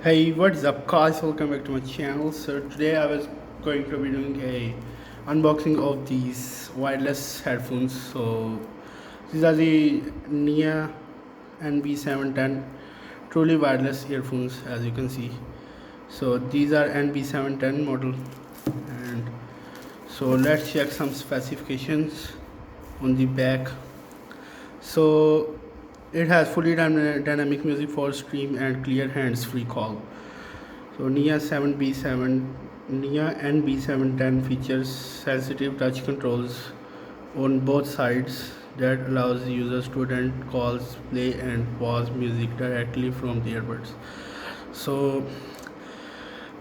Hey, what's up guys, welcome back to my channel. So today I was going to be doing a unboxing of these wireless headphones. So these are the Nia NB710 truly wireless earphones, as you can see. So these are NB710 model, and so let's check some specifications on the back. So it has fully dynamic music for stream and clear hands-free call. So Nia NB710 features sensitive touch controls on both sides that allows users to attend calls, play and pause music directly from the earbuds. So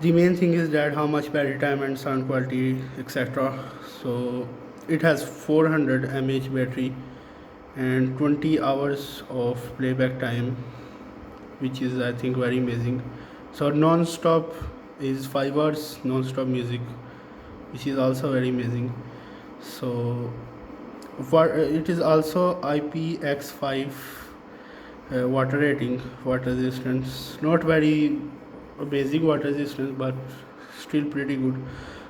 the main thing is that how much battery time and sound quality, etc. So it has 400 mAh battery and 20 hours of playback time, which is I think very amazing. So non-stop is 5 hours non-stop music, which is also very amazing. So it is also IPX5 water rating, water resistance, not very basic water resistance but still pretty good.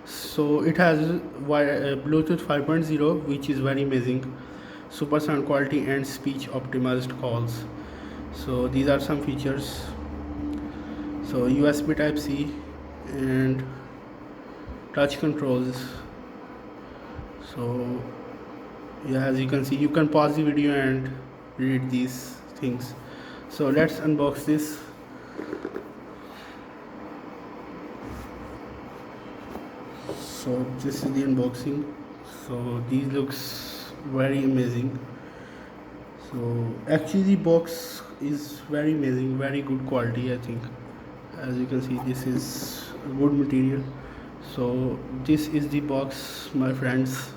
So it has Bluetooth 5.0, which is very amazing, super sound quality and speech optimized calls. So these are some features. So USB type C and touch controls. So yeah, as you can see, you can pause the video and read these things. So let's unbox this. So this is the unboxing. So these looks very amazing. So actually the box is very amazing, very good quality I think. As you can see, this is a good material. So this is the box, my friends.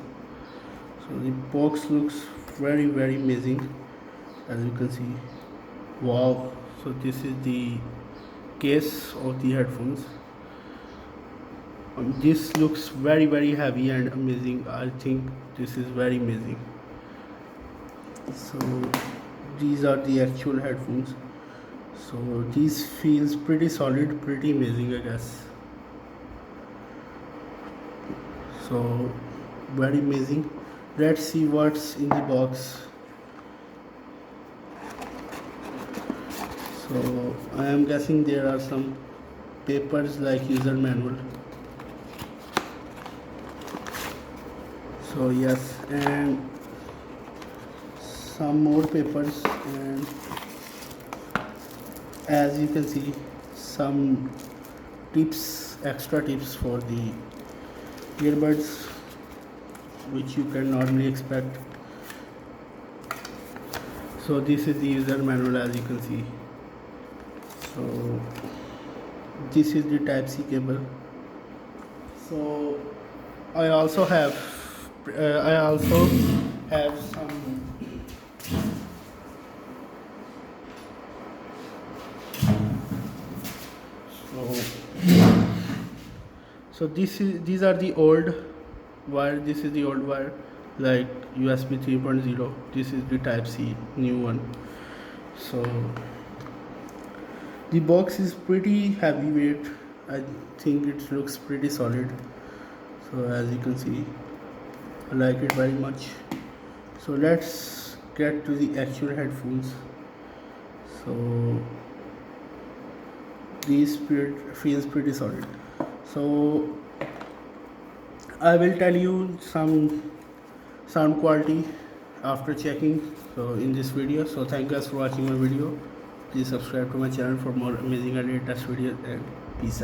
So the box looks very amazing, as you can see. Wow. So this is the case of the headphones. This looks very heavy and amazing. I think this is very amazing. So these are the actual headphones. So these feels pretty solid, pretty amazing I guess. So very amazing. Let's see what's in the box. So I am guessing there are some papers like user manual. So yes, and some more papers, and as you can see, some tips, extra tips for the earbuds, which you can normally expect. So this is the user manual, as you can see. So this is the type C cable. So I also have some so these are the old wire. This is the old wire, like USB 3.0. This is the type C new one. So the box is pretty heavyweight. I think it looks pretty solid. So as you can see, I like it very much. So let's get to the actual headphones. So these feels pretty solid. So I will tell you some sound quality after checking so in this video. So thank you guys for watching my video. Please subscribe to my channel for more amazing and latest videos, and peace out.